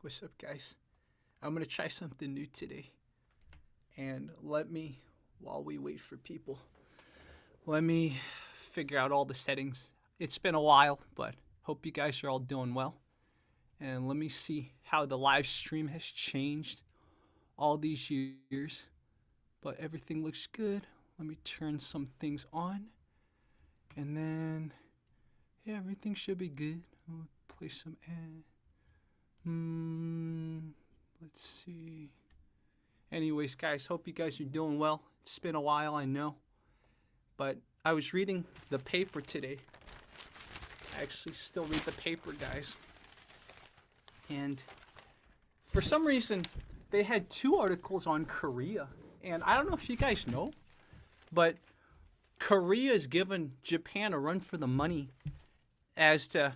What's up, guys? I'm gonna try something new today. And while we wait for people, let me figure out all the settings. It's been a while, but hope you guys are all doing well. And let me see how the live stream has changed all these years. But everything looks good. Let me turn some things on. And then, yeah, everything should be good. I'll play some ad. Let's see. Anyways, guys, hope you guys are doing well. It's been a while, I know. But I was reading the paper today. I actually still read the paper, guys. And for some reason, they had 2 articles on Korea. And I don't know if you guys know, but Korea's given Japan a run for the money as to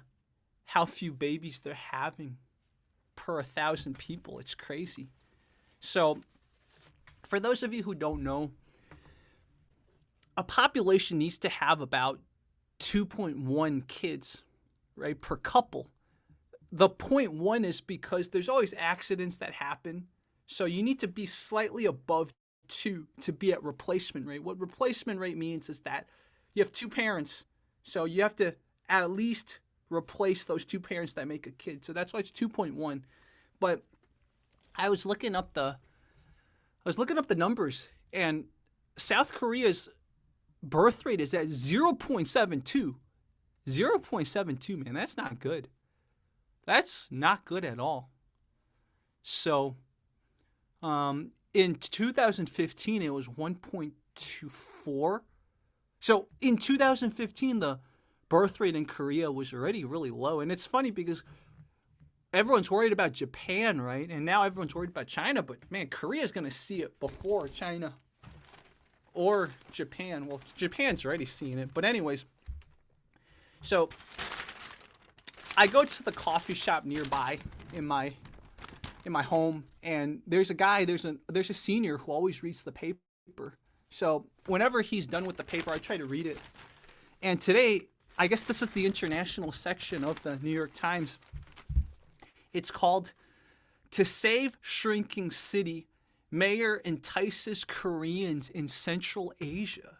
how few babies they're having per 1,000 people. It's crazy. So, for those of you who don't know, a population needs to have about 2.1 kids, right, per couple. The 0.1 is because there's always accidents that happen. So you need to be slightly above 2 to be at replacement rate. What replacement rate means is that you have 2 parents. So you have to at least replace those 2 parents that make a kid. So that's why it's 2.1. But I was looking up the numbers, and South Korea's birth rate is at 0.72. 0.72, man, that's not good. That's not good at all. So, in 2015, it was 1.24. So, in 2015, the birth rate in Korea was already really low. And it's funny because everyone's worried about Japan, right? And now everyone's worried about China. But, man, Korea's going to see it before China or Japan. Well, Japan's already seeing it. But anyways, so I go to the coffee shop nearby in my home, and there's a senior who always reads the paper. So whenever he's done with the paper, I try to read it. And today, I guess this is the international section of the New York Times. It's called "To Save Shrinking City, Mayor Entices Koreans in Central Asia."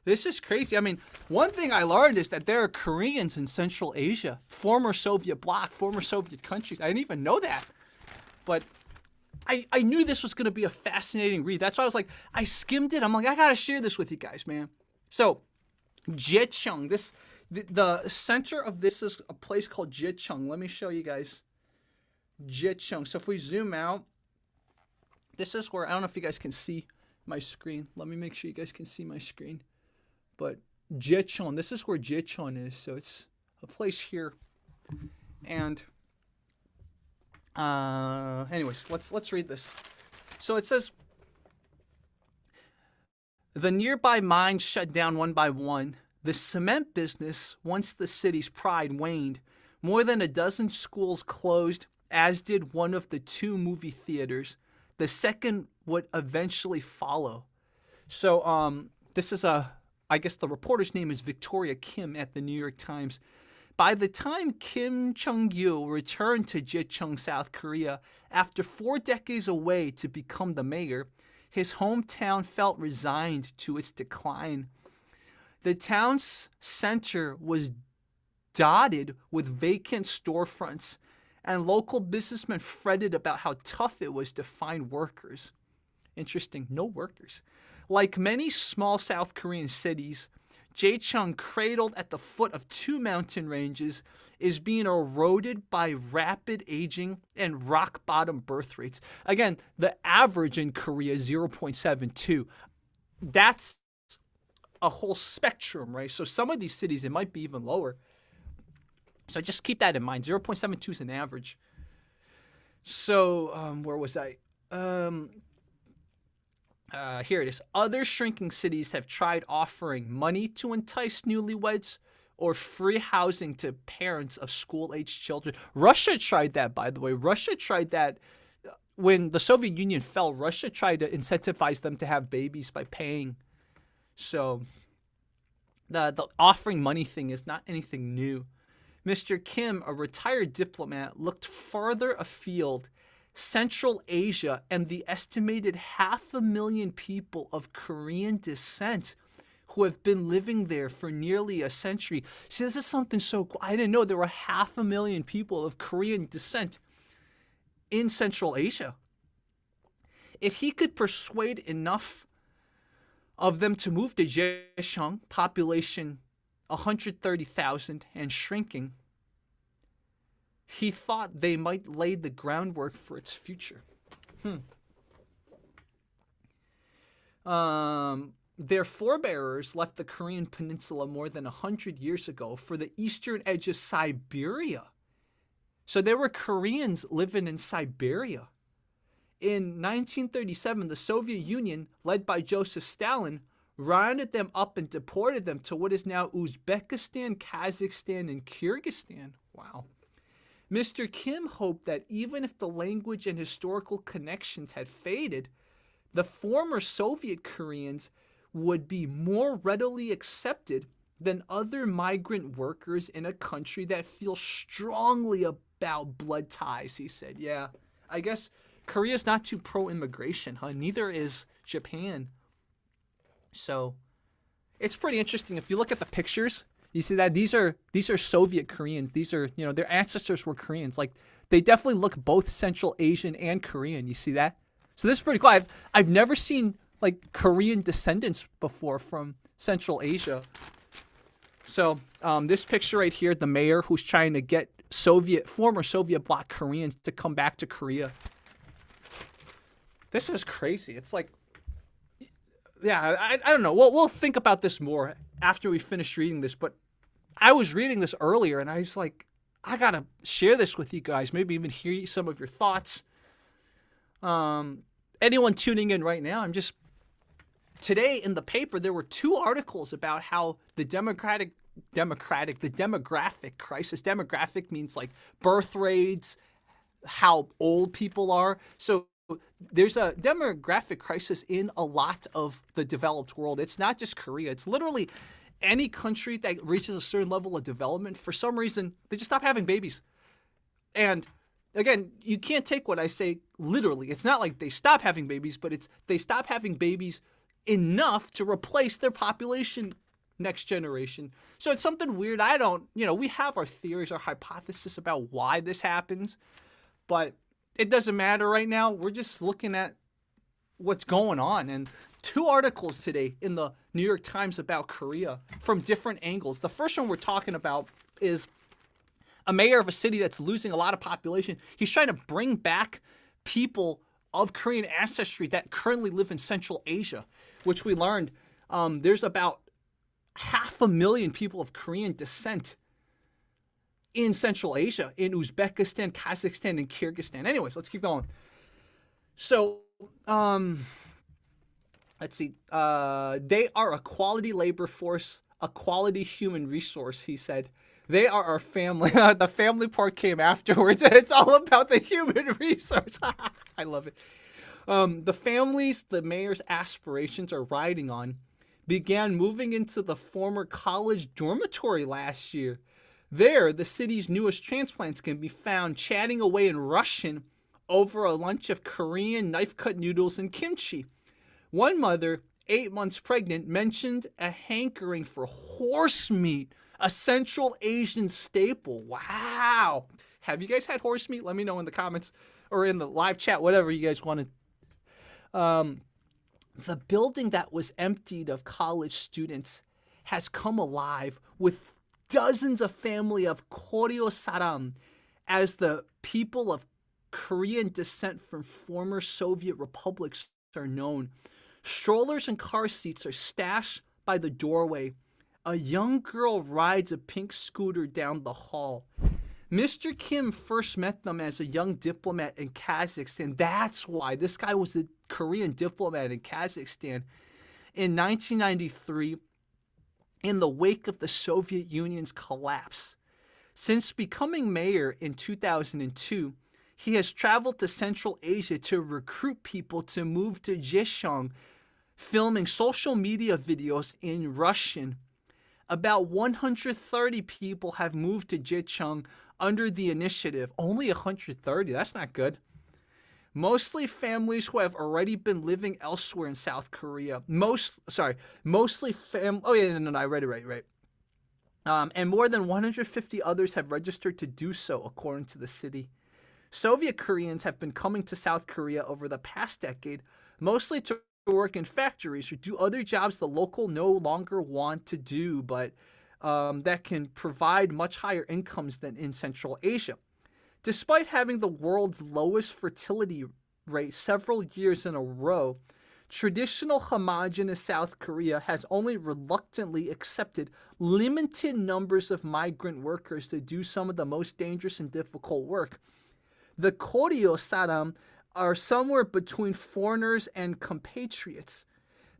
This is crazy. I mean, one thing I learned is that there are Koreans in Central Asia, former Soviet bloc, former Soviet countries. I didn't even know that. But I knew this was going to be a fascinating read. That's why I was like, I skimmed it. I'm like, I got to share this with you guys, man. So, Jecheon, the center of this is a place called Jecheon. Let me show you guys. Jecheon. So if we zoom out, this is where, I don't know if you guys can see my screen. Let me make sure you guys can see my screen. But Jecheon, this is where Jecheon is. So it's a place here. And anyways, let's read this. So it says, the nearby mines shut down one by one. The cement business, once the city's pride, waned. More than a dozen schools closed, as did one of the 2 movie theaters. The second would eventually follow. So this is I guess the reporter's name is Victoria Kim at the New York Times. By the time Kim chang-gyu returned to Jecheon, South Korea, after 4 decades away to become the mayor, his hometown felt resigned to its decline. The town's center was dotted with vacant storefronts, and local businessmen fretted about how tough it was to find workers. Interesting, no workers. Like many small South Korean cities, Jecheon, cradled at the foot of 2 mountain ranges, is being eroded by rapid aging and rock-bottom birth rates. Again, the average in Korea is 0.72. That's a whole spectrum, right? So some of these cities, it might be even lower. So just keep that in mind. 0.72 is an average. So where was I? Here it is. Other shrinking cities have tried offering money to entice newlyweds or free housing to parents of school-aged children. Russia tried that, by the way. Russia tried that when the Soviet Union fell. Russia tried to incentivize them to have babies by paying. So the offering money thing is not anything new. Mr. Kim, a retired diplomat, looked farther afield, Central Asia, and the estimated 500,000 people of Korean descent who have been living there for nearly a century. See, this is something so cool. I didn't know there were 500,000 people of Korean descent in Central Asia. If he could persuade enough of them to move to Jecheong, population 130,000 and shrinking, he thought they might lay the groundwork for its future. Their forebears left the Korean peninsula more than 100 years ago for the eastern edge of Siberia. So there were Koreans living in Siberia. In 1937, the Soviet Union, led by Joseph Stalin, rounded them up and deported them to what is now Uzbekistan, Kazakhstan, and Kyrgyzstan. Wow. Mr. Kim hoped that even if the language and historical connections had faded, the former Soviet Koreans would be more readily accepted than other migrant workers in a country that feels strongly about blood ties, he said. Yeah, I guess Korea's not too pro-immigration, huh? Neither is Japan. So it's pretty interesting. If you look at the pictures, you see that these are Soviet Koreans. These are, their ancestors were Koreans. Like, they definitely look both Central Asian and Korean. You see that? So this is pretty cool. I've never seen like Korean descendants before from Central Asia. So this picture right here, the mayor who's trying to get former Soviet bloc Koreans to come back to Korea. This is crazy. It's like, yeah, I don't know. We'll think about this more after we finish reading this. But I was reading this earlier, and I was like, I gotta share this with you guys. Maybe even hear some of your thoughts. Anyone tuning in right now, today in the paper, there were 2 articles about how the demographic crisis. Demographic means like birth rates, how old people are. So there's a demographic crisis in a lot of the developed world. It's not just Korea. It's literally any country that reaches a certain level of development. For some reason, they just stop having babies. And again, you can't take what I say literally. It's not like they stop having babies, but it's they stop having babies enough to replace their population next generation. So it's something weird. We have our theories, our hypothesis about why this happens, but it doesn't matter right now. We're just looking at what's going on. And 2 articles today in the New York Times about Korea from different angles. The first one we're talking about is a mayor of a city that's losing a lot of population. He's trying to bring back people of Korean ancestry that currently live in Central Asia, which we learned there's about 500,000 people of Korean descent in Central Asia, in Uzbekistan, Kazakhstan, and Kyrgyzstan. Anyways, let's keep going. So, let's see. They are a quality labor force, a quality human resource, he said. They are our family. The family part came afterwards. It's all about the human resource. I love it. The families the mayor's aspirations are riding on began moving into the former college dormitory last year. There, the city's newest transplants can be found chatting away in Russian over a lunch of Korean knife-cut noodles and kimchi. One mother, 8 months pregnant, mentioned a hankering for horse meat, a Central Asian staple. Wow. Have you guys had horse meat? Let me know in the comments or in the live chat, whatever you guys wanted. The building that was emptied of college students has come alive with dozens of family of Koryo Saram, as the people of Korean descent from former Soviet republics are known. Strollers and car seats are stashed by the doorway. A young girl rides a pink scooter down the hall. Mr. Kim first met them as a young diplomat in Kazakhstan. That's why this guy was a Korean diplomat in Kazakhstan in 1993 in the wake of the Soviet Union's collapse. Since becoming mayor in 2002, he has traveled to Central Asia to recruit people to move to Jecheong, filming social media videos in Russian. About 130 people have moved to Jicheng under the initiative. Only 130, that's not good. Mostly families who have already been living elsewhere in South Korea. Oh yeah, no, I read it right. And more than 150 others have registered to do so, according to the city. Soviet Koreans have been coming to South Korea over the past decade, mostly to work in factories or do other jobs the local no longer want to do, but that can provide much higher incomes than in Central Asia. Despite having the world's lowest fertility rate several years in a row, traditional homogenous South Korea has only reluctantly accepted limited numbers of migrant workers to do some of the most dangerous and difficult work. The Koryo Saram are somewhere between foreigners and compatriots.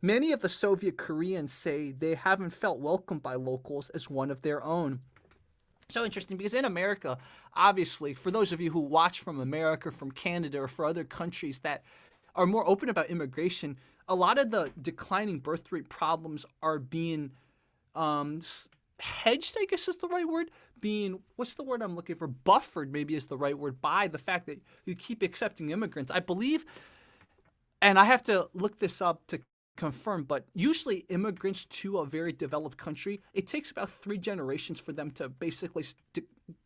Many of the Soviet Koreans say they haven't felt welcomed by locals as one of their own. So interesting, because in America, obviously, for those of you who watch from America, from Canada, or for other countries that are more open about immigration, a lot of the declining birth rate problems are being hedged, I guess is the right word, what's the word I'm looking for? Buffered maybe is the right word, by the fact that you keep accepting immigrants. I believe, and I have to look this up to confirm, but usually immigrants to a very developed country, it takes about 3 generations for them to basically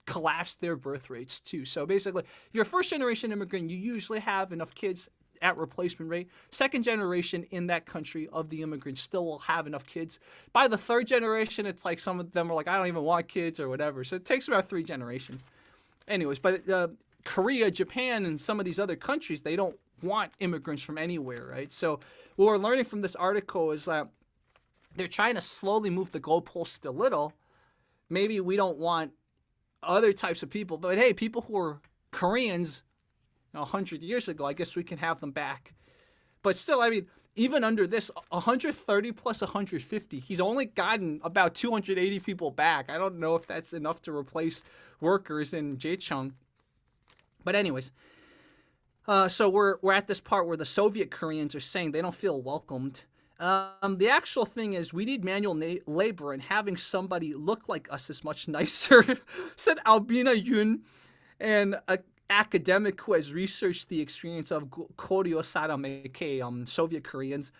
collapse their birth rates too. So basically, if you're a first generation immigrant, you usually have enough kids at replacement rate. Second generation in that country of the immigrants still will have enough kids. By the third generation, it's like some of them are like, I don't even want kids or whatever. So it takes about 3 generations. Anyways, but Korea, Japan, and some of these other countries, they don't want immigrants from anywhere, right? So what we're learning from this article is that they're trying to slowly move the goalpost a little. Maybe we don't want other types of people, but hey, people who are Koreans 100 years ago, I guess we can have them back. But still, I mean, even under this, 130 plus 150, he's only gotten about 280 people back. I don't know if that's enough to replace workers in Jecheon. But anyways, so we're at this part where the Soviet Koreans are saying they don't feel welcomed. The actual thing is we need manual labor, and having somebody look like us is much nicer, said Albina Yoon, an academic who has researched the experience of Koryo Saram, aka Soviet Koreans,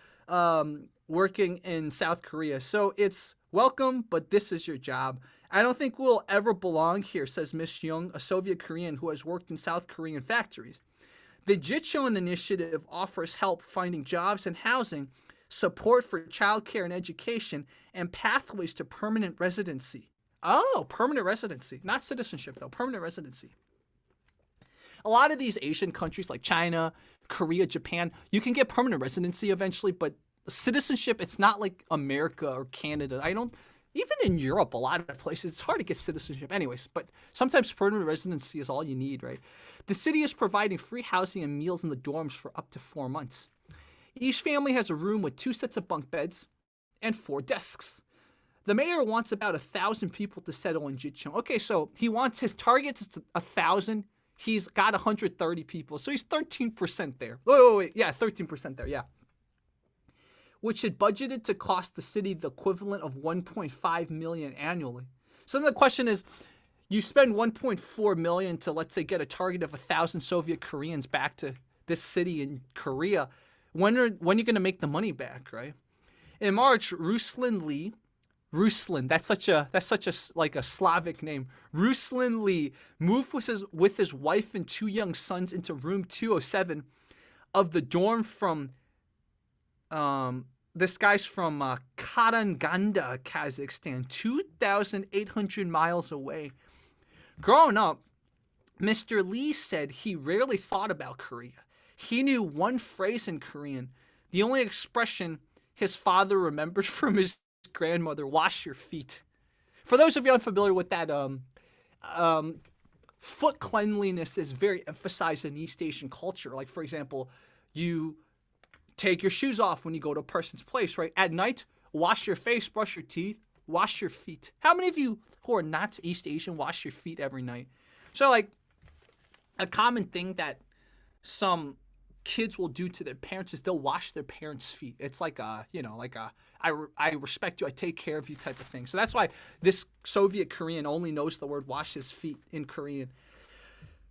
working in South Korea. So it's welcome, but this is your job. I don't think we'll ever belong here, says Miss Young, a Soviet Korean who has worked in South Korean factories. The Jicheon initiative offers help finding jobs and housing, support for childcare and education, and pathways to permanent residency. Oh, permanent residency. Not citizenship, though. Permanent residency. A lot of these Asian countries like China, Korea, Japan, you can get permanent residency eventually, but citizenship, it's not like America or Canada. Even in Europe, a lot of places, it's hard to get citizenship. Anyways, but sometimes permanent residency is all you need, right? The city is providing free housing and meals in the dorms for up to 4 months. Each family has a room with 2 sets of bunk beds and 4 desks. The mayor wants about 1,000 people to settle in Jicheon. Okay, so he wants his targets to 1,000. He's got 130 people, so he's 13% there. Wait, yeah, 13% there, yeah. Which had budgeted to cost the city the equivalent of $1.5 million annually. So then the question is, you spend $1.4 million to, let's say, get a target of 1,000 Soviet Koreans back to this city in Korea. When are you going to make the money back, right? In March, Ruslan, that's such a like a Slavic name. Ruslan Lee moved with his wife and 2 young sons into room 207 of the dorm from this guy's from Karaganda, Kazakhstan, 2,800 miles away. Growing up, Mr. Lee said he rarely thought about Korea. He knew one phrase in Korean, the only expression his father remembered from his grandmother: wash your feet. For those of you unfamiliar with that, foot cleanliness is very emphasized in East Asian culture. Like, for example, you take your shoes off when you go to a person's place, right? At night, wash your face, brush your teeth, wash your feet. How many of you who are not East Asian wash your feet every night? So, like, a common thing that some kids will do to their parents is they'll wash their parents' feet. It's like I respect you, I take care of you type of thing. So that's why this Soviet Korean only knows the word wash his feet in Korean.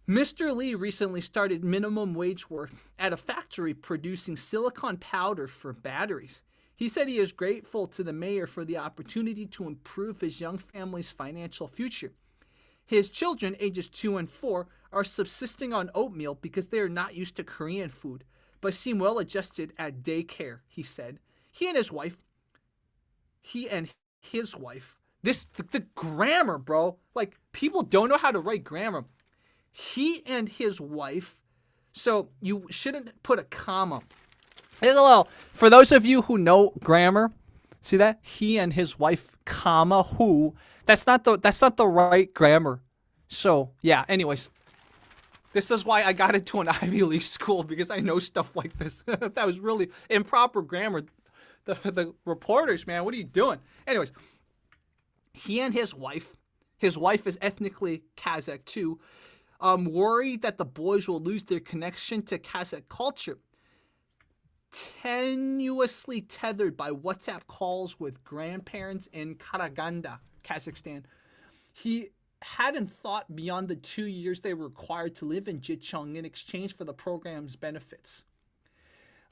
Mr. Lee recently started minimum wage work at a factory producing silicon powder for batteries. He said he is grateful to the mayor for the opportunity to improve his young family's financial future. His children, ages 2 and 4, are subsisting on oatmeal because they are not used to Korean food, but seem well adjusted at daycare, he said. He and his wife, the grammar, bro. Like, people don't know how to write grammar. He and his wife, so you shouldn't put a comma. For those of you who know grammar, see that? He and his wife, comma, who. That's not the right grammar. So, yeah, anyways. This is why I got into an Ivy League school, because I know stuff like this. That was really improper grammar. The reporters, man, what are you doing? Anyways, he and his wife is ethnically Kazakh too, worried that the boys will lose their connection to Kazakh culture. Tenuously tethered by WhatsApp calls with grandparents in Karaganda, Kazakhstan. He hadn't thought beyond the 2 years they were required to live in Jicheng in exchange for the program's benefits.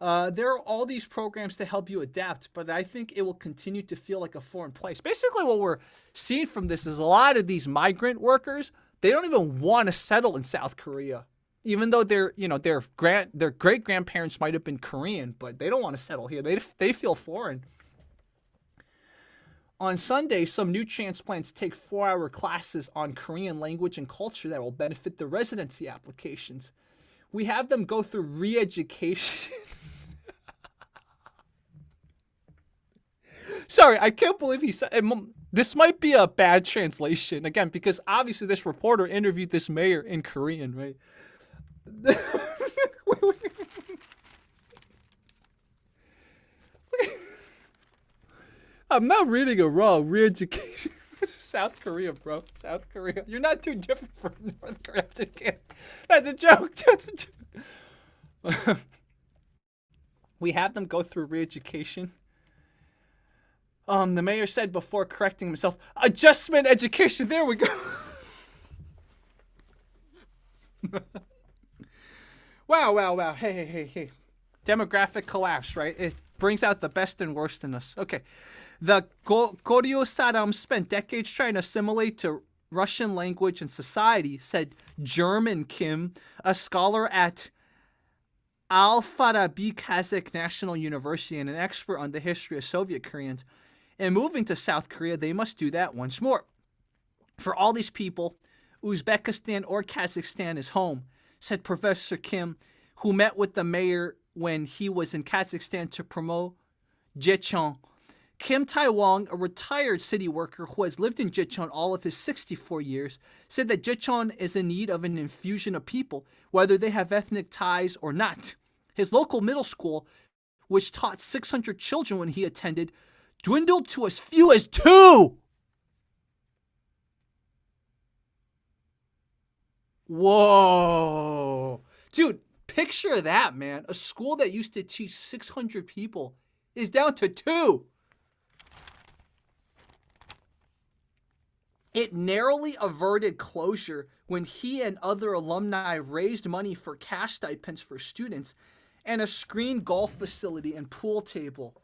There are all these programs to help you adapt, but I think it will continue to feel like a foreign place. Basically, what we're seeing from this is a lot of these migrant workers, they don't even want to settle in South Korea. Even though their great-grandparents might have been Korean, but they don't want to settle here. They feel foreign. On Sunday, some new transplants take 4-hour classes on Korean language and culture that will benefit the residency applications. We have them go through re-education. Sorry, I can't believe he said... This might be a bad translation, again, because obviously this reporter interviewed this mayor in Korean, right? I'm not reading it wrong. Re-education. South Korea, bro. South Korea. You're not too different from North Korea. That's a joke. That's a joke. We have them go through re-education. The mayor said before correcting himself, adjustment education. There we go. Wow. Hey. Demographic collapse, right? It brings out the best and worst in us. Okay. The Koryo Saram spent decades trying to assimilate to Russian language and society, said German Kim, a scholar at Al-Farabi Kazakh National University and an expert on the history of Soviet Koreans. In moving to South Korea, they must do that once more. For all these people, Uzbekistan or Kazakhstan is home, said Professor Kim, who met with the mayor when he was in Kazakhstan to promote Jicheng. Kim Tai-wong, a retired city worker who has lived in Jicheng all of his 64 years, said that Jicheng is in need of an infusion of people, whether they have ethnic ties or not. His local middle school, which taught 600 children when he attended, dwindled to as few as 2! Whoa. Dude, picture that, man. A school that used to teach 600 people is down to 2. It narrowly averted closure when he and other alumni raised money for cash stipends for students and a screened golf facility and pool table.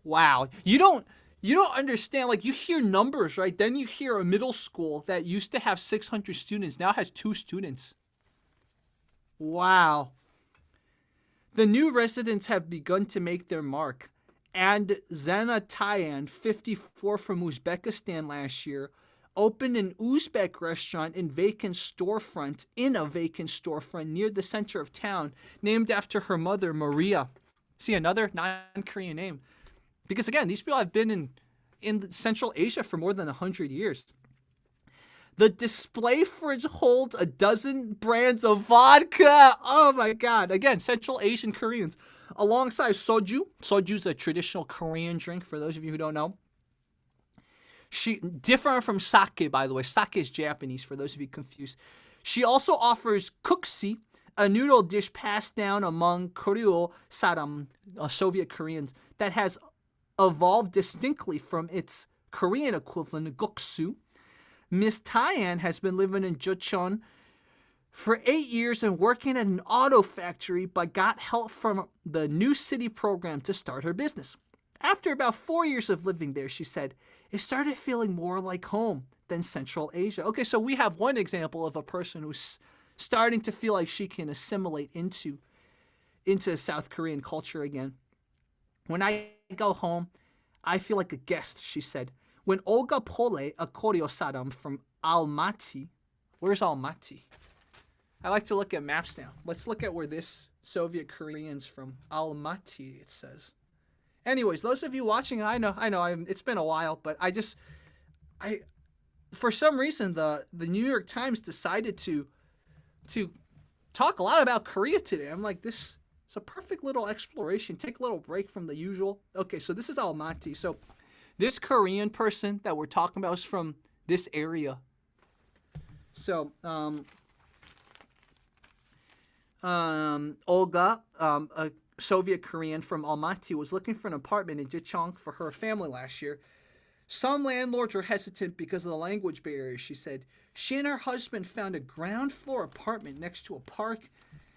Wow. You don't understand. Like, you hear numbers, right? Then you hear a middle school that used to have 600 students now has 2 students. Wow. The new residents have begun to make their mark. And Zana Tayan, 54 from Uzbekistan last year, opened an Uzbek restaurant in a vacant storefront near the center of town, named after her mother, Maria. See, another non-Korean name. Because again, these people have been in Central Asia for more than 100 years. The display fridge holds a dozen brands of vodka. Oh my God. Again, Central Asian Koreans. Alongside soju. Soju is a traditional Korean drink for those of you who don't know. Different from sake, by the way. Sake is Japanese, for those of you confused. She also offers kuksu, a noodle dish passed down among Koryo Saram, Soviet Koreans, that has evolved distinctly from its Korean equivalent, guksu. Miss Tyan has been living in Jecheon for 8 years and working at an auto factory, but got help from the New City program to start her business. After about 4 years of living there, she said, it started feeling more like home than Central Asia. Okay, so we have one example of a person who's starting to feel like she can assimilate into South Korean culture again. When I go home, I feel like a guest, she said. When Olga Pole, a Koryo Saram from Almaty, where's Almaty? I like to look at maps now. Let's look at where this Soviet Korean's from. Almaty, it says. Anyways, those of you watching, I know, it's been a while, but for some reason, the New York Times decided to talk a lot about Korea today. I'm like, this is a perfect little exploration. Take a little break from the usual. Okay, so this is Almaty. So this Korean person that we're talking about is from this area. So, Olga, a Soviet Korean from Almaty, was looking for an apartment in Jecheon for her family last year. Some landlords were hesitant because of the language barrier, she said. She and her husband found a ground floor apartment next to a park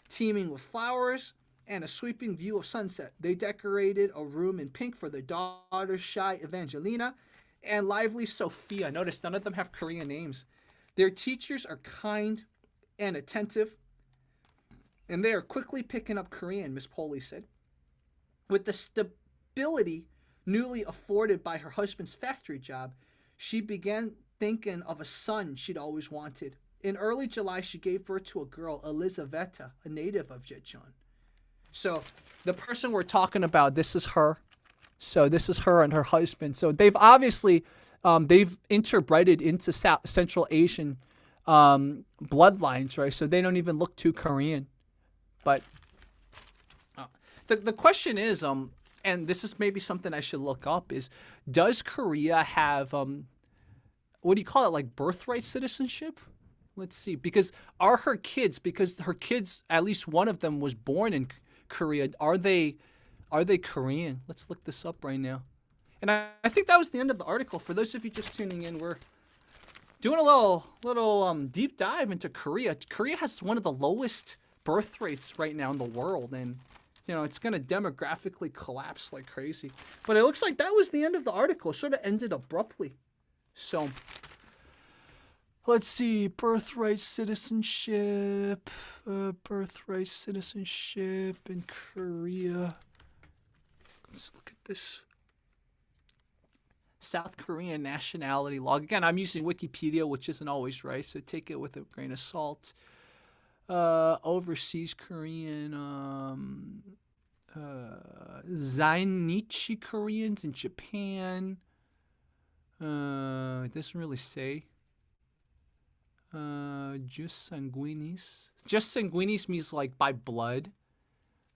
teeming with flowers and a sweeping view of sunset. They decorated a room in pink for their daughters, shy Evangelina and lively Sophia. Notice none of them have Korean names. Their teachers are kind and attentive, and they are quickly picking up Korean, Miss Poley said. With the stability newly afforded by her husband's factory job, she began thinking of a son she'd always wanted. In early July, she gave birth to a girl, Elizaveta, a native of Jecheon. So the person we're talking about, this is her. So this is her and her husband. So they've obviously, they've interbreded into Central Asian bloodlines, right? So they don't even look too Korean. But the question is, and this is maybe something I should look up, is does Korea have, what do you call it, like birthright citizenship? Let's see, because her kids, at least one of them was born in Korea, are they Korean? Let's look this up right now. And I think that was the end of the article. For those of you just tuning in, we're doing a little deep dive into Korea. Korea has one of the lowest birth rates right now in the world, and it's going to demographically collapse like crazy. But it looks like that was the end of the article. It sort of ended abruptly. So let's see, birthright citizenship in Korea. Let's look at this. South Korean nationality log. Again, I'm using Wikipedia, which isn't always right, so take it with a grain of salt. Overseas Korean, Zainichi Koreans in Japan. It doesn't really say. Jus sanguinis. Just sanguinis means like by blood.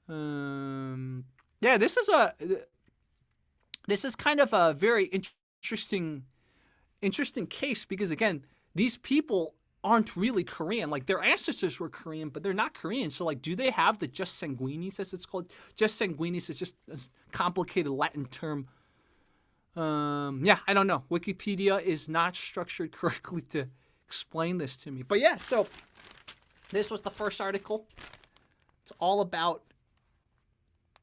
Yeah, this is kind of a very interesting case because again, these people aren't really Korean. Like their ancestors were Korean, but they're not Korean. So like, do they have the just sanguinis, as it's called? Just sanguinis is just a complicated Latin term. Yeah, I don't know. Wikipedia is not structured correctly to explain this to me. But yeah, so this was the first article. It's all about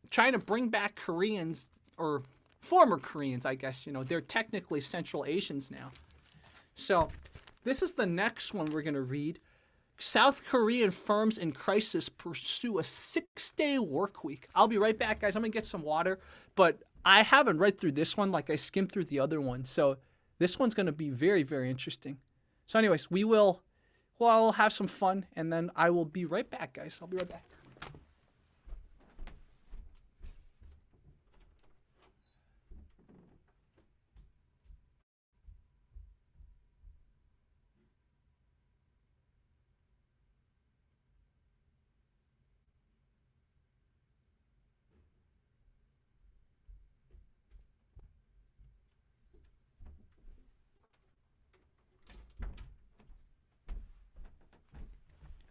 trying to bring back Koreans, or former Koreans, I guess. They're technically Central Asians now. So this is the next one we're going to read. South Korean firms in crisis pursue a 6-day work week. I'll be right back, guys. I'm going to get some water. But I haven't read through this one like I skimmed through the other one. So this one's going to be very, very interesting. So anyways, I'll have some fun, and then I will be right back, guys. I'll be right back.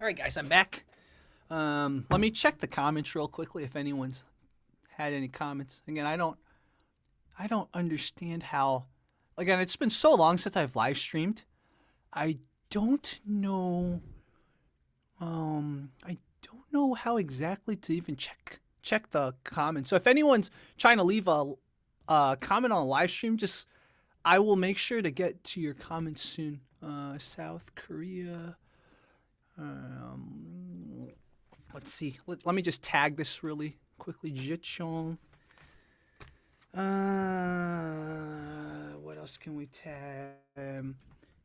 All right, guys, I'm back. Let me check the comments real quickly if anyone's had any comments. Again, I don't understand how. Again, it's been so long since I've live streamed. I don't know. I don't know how exactly to even check the comments. So if anyone's trying to leave a comment on a live stream, just I will make sure to get to your comments soon. South Korea. Let's see. Let me just tag this really quickly. Jichong. What else can we tag?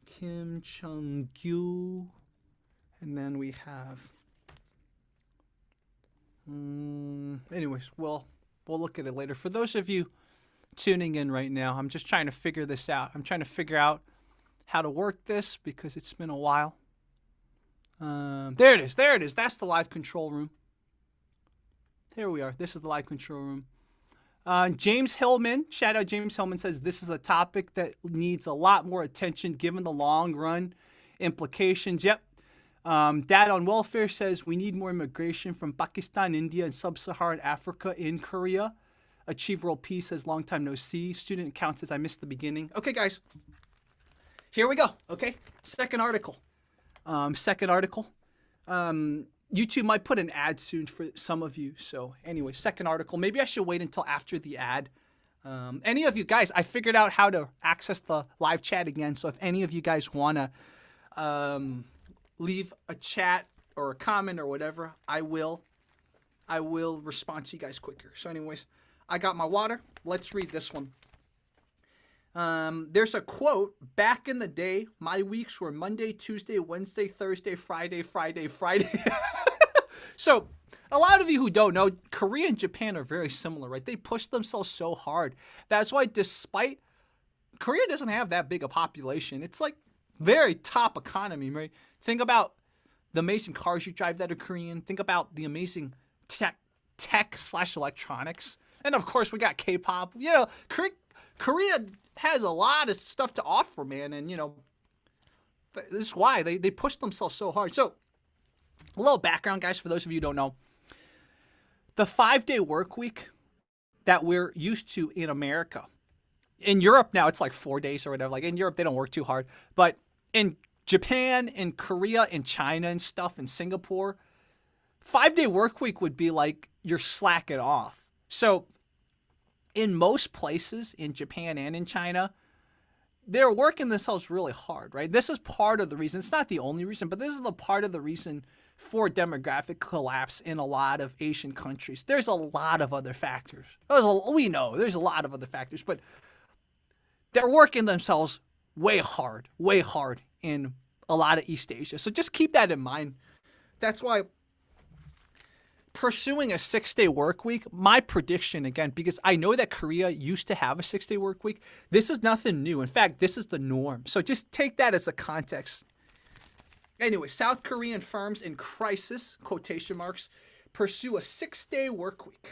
Kim chang-gyu. And then we have. Anyways, we'll look at it later. For those of you tuning in right now, I'm just trying to figure this out. I'm trying to figure out how to work this because it's been a while. There it is. There it is. That's the live control room. Here we are. This is the live control room. James Hillman, shout out James Hillman, says this is a topic that needs a lot more attention given the long run implications. Yep. Dad on Welfare says we need more immigration from Pakistan, India, and Sub-Saharan Africa in Korea. Achieve world peace says long time no see. Student account says I missed the beginning. Okay, guys. Here we go. Okay. Second article. YouTube might put an ad soon for some of you. So anyway, second article. Maybe I should wait until after the ad. Any of you guys, I figured out how to access the live chat again. So if any of you guys want to leave a chat or a comment or whatever, I will respond to you guys quicker. So anyways, I got my water. Let's read this one. There's a quote, back in the day, my weeks were Monday, Tuesday, Wednesday, Thursday, Friday. So a lot of you who don't know, Korea and Japan are very similar, right? They push themselves so hard. That's why despite Korea doesn't have that big a population, it's like very top economy, right? Think about the amazing cars you drive that are Korean. Think about the amazing tech/electronics. And of course, we got K-pop. You know, Korea has a lot of stuff to offer, man. And, you know, this is why they push themselves so hard. So, a little background, guys, for those of you who don't know. The 5-day work week that we're used to in America. In Europe now, it's like 4 days or whatever. Like in Europe, they don't work too hard. But in Japan, in Korea, in China and stuff, in Singapore, 5-day work week would be like you're slacking off. So in most places in Japan and in China, they're working themselves really hard, right? This is part of the reason. It's not the only reason, but this is the part of the reason for demographic collapse in a lot of Asian countries. There's a lot of other factors. We know there's a lot of other factors, but they're working themselves way hard in a lot of East Asia. So just keep that in mind. That's why pursuing a 6-day work week, my prediction, again, because I know that Korea used to have a 6-day work week, this is nothing new. In fact, this is the norm. So just take that as a context. Anyway, South Korean firms in crisis, quotation marks, pursue a 6-day work week.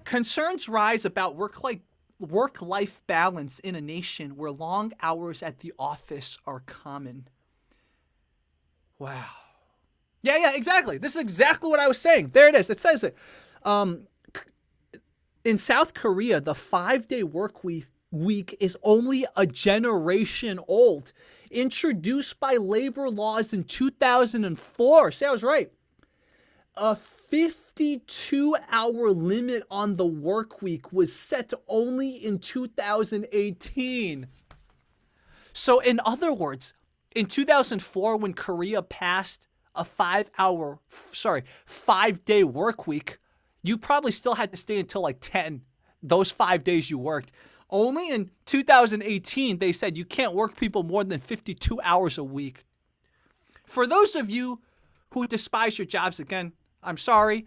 Concerns rise about work-life balance in a nation where long hours at the office are common. Wow. Yeah, exactly. This is exactly what I was saying. There it is. It says it. In South Korea, the 5-day work week is only a generation old. Introduced by labor laws in 2004. See, I was right. A 52-hour limit on the work week was set only in 2018. So in other words, in 2004, when Korea passed a 5-day work week, you probably still had to stay until like 10, those 5 days you worked. Only in 2018, they said you can't work people more than 52 hours a week. For those of you who despise your jobs, again, I'm sorry.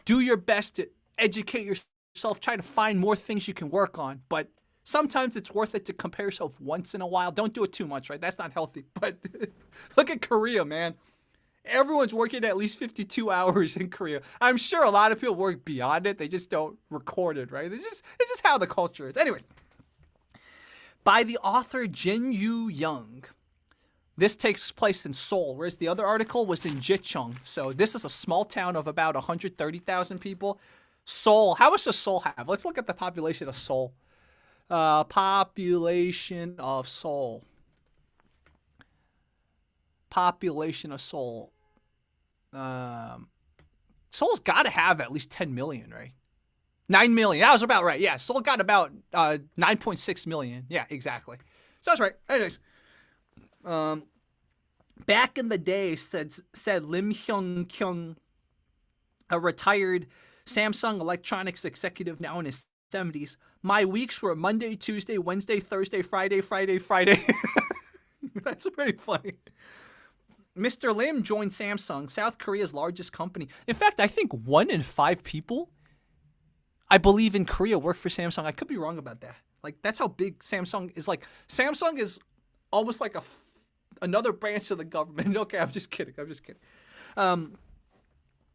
Do your best to educate yourself. Try to find more things you can work on. But sometimes it's worth it to compare yourself once in a while. Don't do it too much, right? That's not healthy. But look at Korea, man. Everyone's working at least 52 hours in Korea. I'm sure a lot of people work beyond it. They just don't record it, right? It's just how the culture is. Anyway, by the author Jin Yu Young, This takes place in Seoul, whereas the other article was in Jicheong. So this is a small town of about 130,000 people. Seoul, how much does Seoul have? Let's look at the population of Seoul. Population of Seoul. Population of Seoul. Seoul's got to have at least 10 million, right? 9 million. That was about right. Yeah, Seoul got about 9.6 million. Yeah, exactly. So that's right. Anyways, back in the day, said Lim Hyung-kyung, a retired Samsung Electronics executive now in his 70s, my weeks were Monday, Tuesday, Wednesday, Thursday, Friday. That's pretty funny. Mr. Lim joined Samsung, South Korea's largest company. In fact, I think 1 in 5 people, I believe, in Korea work for Samsung. I could be wrong about that. Like, that's how big Samsung is. Like, Samsung is almost like another branch of the government. Okay, I'm just kidding.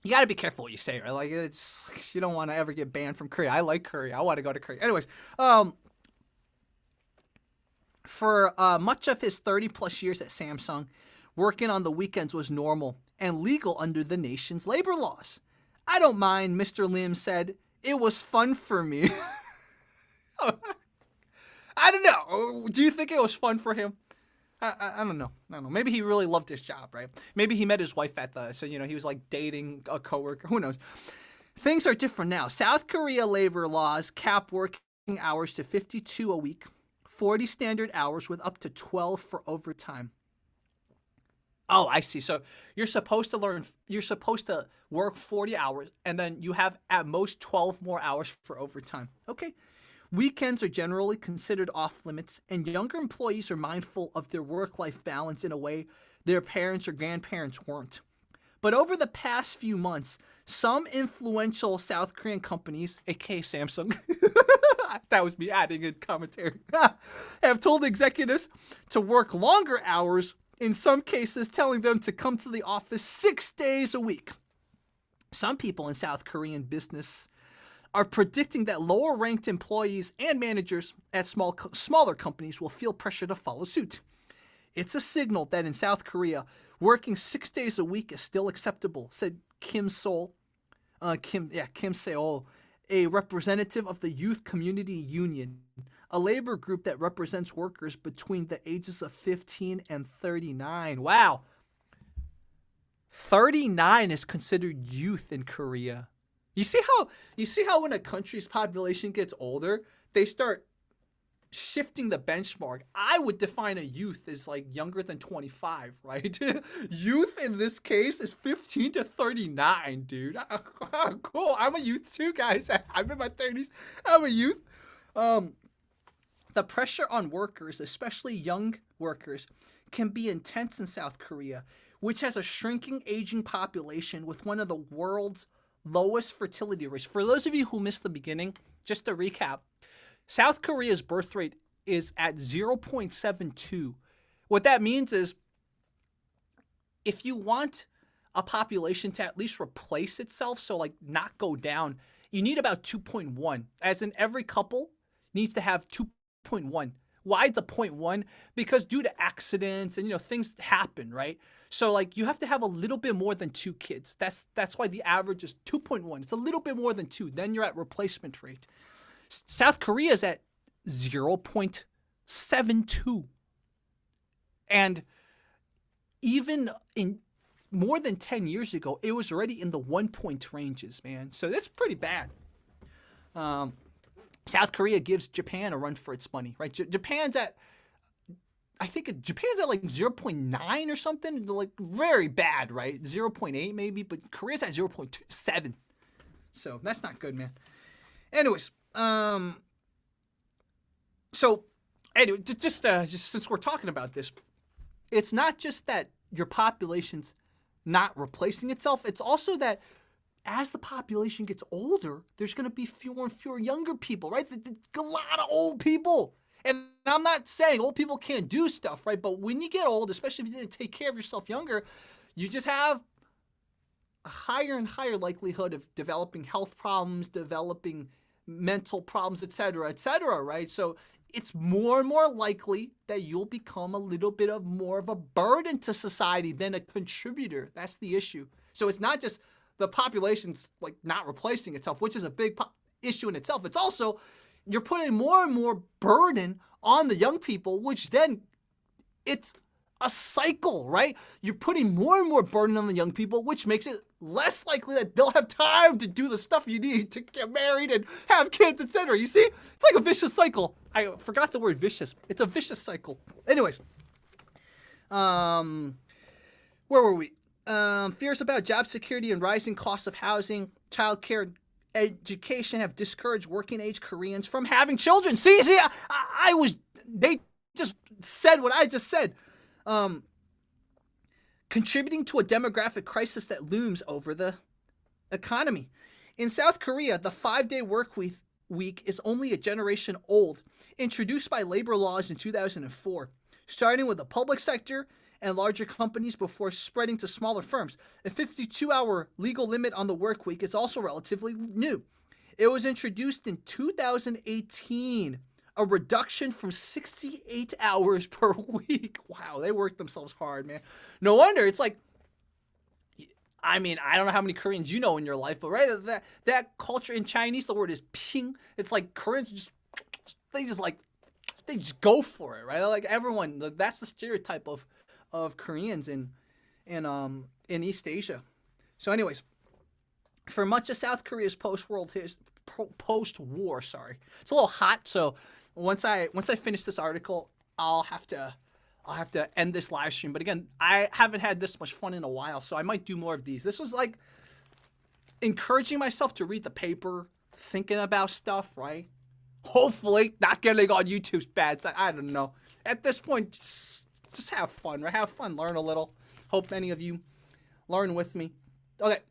You got to be careful what you say, right? Like, you don't want to ever get banned from Korea. I like Korea. I want to go to Korea. Anyways, for much of his 30-plus years at Samsung, working on the weekends was normal and legal under the nation's labor laws. I don't mind, Mr. Lim said. It was fun for me. I don't know. Do you think it was fun for him? I don't know. Maybe he really loved his job, right? Maybe he met his wife so he was like dating a coworker. Who knows? Things are different now. South Korea labor laws cap working hours to 52 a week, 40 standard hours with up to 12 for overtime. Oh, I see. So you're supposed to work 40 hours, and then you have at most 12 more hours for overtime. Okay. Weekends are generally considered off limits, and younger employees are mindful of their work-life balance in a way their parents or grandparents weren't. But over the past few months, some influential South Korean companies, aka Samsung, that was me adding in commentary, have told executives to work longer hours, in some cases telling them to come to the office 6 days a week. Some people in South Korean business are predicting that lower-ranked employees and managers at smaller companies will feel pressure to follow suit. It's a signal that in South Korea, working 6 days a week is still acceptable, said Kim Seol, a representative of the Youth Community Union, a labor group that represents workers between the ages of 15 and 39. Wow. 39 is considered youth in Korea. You see how when a country's population gets older, they start shifting the benchmark. I would define a youth as like younger than 25, right? Youth in this case is 15 to 39, dude. Cool. I'm a youth too, guys. I'm in my 30s. I'm a youth. The pressure on workers, especially young workers, can be intense in South Korea, which has a shrinking aging population with one of the world's lowest fertility rates. For those of you who missed the beginning, just to recap, South Korea's birth rate is at 0.72. What that means is if you want a population to at least replace itself, so like not go down, you need about 2.1. As in every couple needs to have 2.1. Why the 0.1? Because due to accidents and things happen, right? So like you have to have a little bit more than 2 kids. That's why the average is 2.1. It's a little bit more than 2. Then you're at replacement rate. South Korea is at 0.72. And even in more than 10 years ago, it was already in the 1-point ranges, man. So that's pretty bad. South Korea gives Japan a run for its money, right? Japan's at like 0.9 or something, like very bad, right? 0.8 maybe, but Korea's at 0.27. So that's not good, man. Anyways, just since we're talking about this, it's not just that your population's not replacing itself, it's also that as the population gets older, there's going to be fewer and fewer younger people, right? A lot of old people. And I'm not saying old people can't do stuff, right? But when you get old, especially if you didn't take care of yourself younger, you just have a higher and higher likelihood of developing health problems, developing mental problems, et cetera, right? So it's more and more likely that you'll become a little bit of more of a burden to society than a contributor. That's the issue. So it's not just the population's like not replacing itself, which is a big issue in itself. It's also you're putting more and more burden on the young people, which then it's a cycle, right? You're putting more and more burden on the young people, which makes it less likely that they'll have time to do the stuff you need to get married and have kids, etc. You see? It's like a vicious cycle. I forgot the word vicious. It's a vicious cycle. Anyways, where were we? Fears about job security and rising costs of housing, childcare, education have discouraged working-age Koreans from having children. See, they just said what I just said. Contributing to a demographic crisis that looms over the economy. In South Korea, the 5-day work week is only a generation old, introduced by labor laws in 2004, starting with the public sector and larger companies before spreading to smaller firms. A 52-hour legal limit on the work week is also relatively new. It was introduced in 2018, a reduction from 68 hours per week. Wow, they worked themselves hard, man. No wonder. It's like, I mean, I don't know how many Koreans you know in your life, but right, that culture in Chinese, the word is ping. It's like Koreans they just go for it, right? Like everyone, that's the stereotype of Koreans in East Asia. So anyways, for much of South Korea's post-war, it's a little hot, so once I finish this article, I'll have to end this live stream. But again, I haven't had this much fun in a while, so I might do more of these. This was like encouraging myself to read the paper, thinking about stuff, right? Hopefully not getting on YouTube's bad side. I don't know. At this point, just have fun, right? Have fun, learn a little. Hope many of you learn with me. Okay.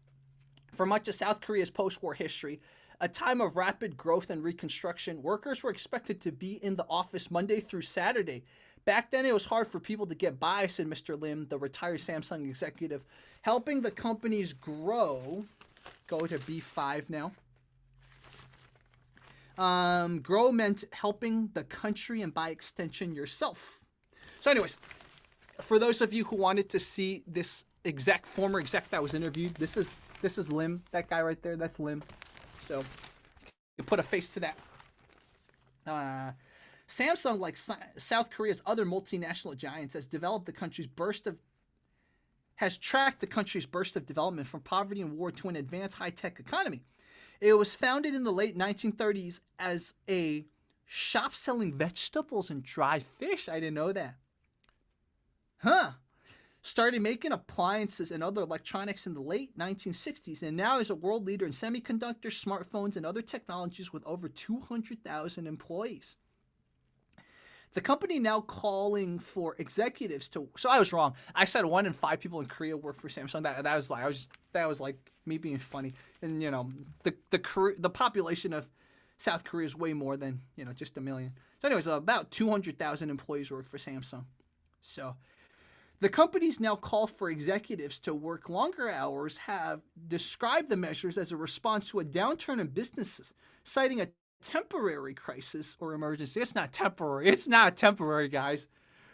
For much of South Korea's post-war history, a time of rapid growth and reconstruction, workers were expected to be in the office Monday through Saturday. Back then, it was hard for people to get by, said Mr. Lim, the retired Samsung executive. Helping the companies grow, go to B5 now. Grow meant helping the country and by extension yourself. So anyways, for those of you who wanted to see this former exec that was interviewed, this is Lim, that guy right there, that's Lim. So you put a face to that. Samsung, like South Korea's other multinational giants, has tracked the country's burst of development from poverty and war to an advanced high-tech economy. It was founded in the late 1930s as a shop selling vegetables and dried fish. I didn't know that. Started making appliances and other electronics in the late 1960s, and now is a world leader in semiconductors, smartphones, and other technologies with over 200,000 employees. The company now calling for executives to. So I was wrong. I said 1 in 5 people in Korea work for Samsung. That was like me being funny. And you know, the population of South Korea is way more than just 1 million. So anyways, about 200,000 employees work for Samsung. So. The companies now call for executives to work longer hours, have described the measures as a response to a downturn in businesses, citing a temporary crisis or emergency. It's not temporary. It's not temporary, guys.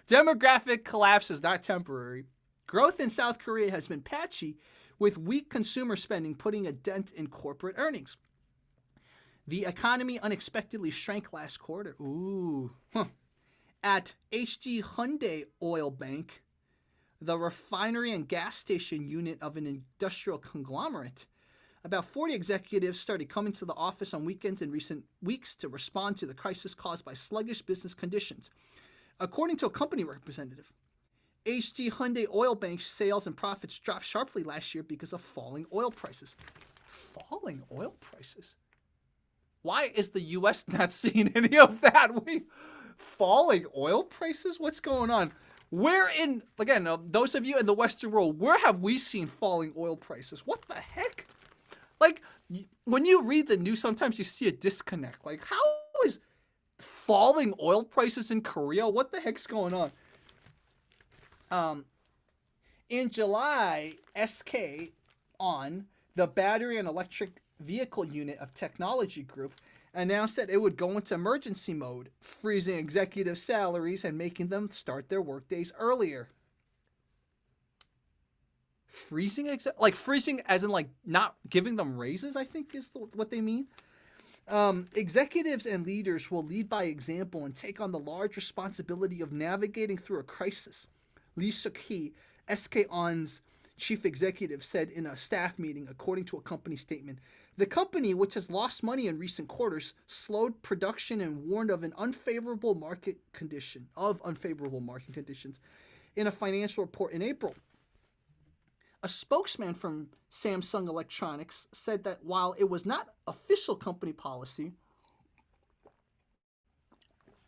Demographic collapse is not temporary. Growth in South Korea has been patchy, with weak consumer spending putting a dent in corporate earnings. The economy unexpectedly shrank last quarter. At HD Hyundai Oil Bank, the refinery and gas station unit of an industrial conglomerate, about 40 executives started coming to the office on weekends in recent weeks to respond to the crisis caused by sluggish business conditions. According to a company representative, HD Hyundai Oil Bank's sales and profits dropped sharply last year because of falling oil prices. Falling oil prices? Why is the U.S. not seeing any of that? Falling oil prices? What's going on? Again, those of you in the Western world, where have we seen falling oil prices? What the heck? Like, when you read the news, sometimes you see a disconnect. Like, how is falling oil prices in Korea? What the heck's going on? In July, SK On, the battery and electric vehicle unit of Technology Group, announced that it would go into emergency mode, freezing executive salaries and making them start their workdays earlier. Freezing freezing as in like not giving them raises, I think is what they mean. Executives and leaders will lead by example and take on the large responsibility of navigating through a crisis. Lee Suk-hee, SK On's chief executive, said in a staff meeting, according to a company statement. The company, which has lost money in recent quarters, slowed production and warned of unfavorable market conditions in a financial report in April. A spokesman from Samsung Electronics said that while it was not official company policy,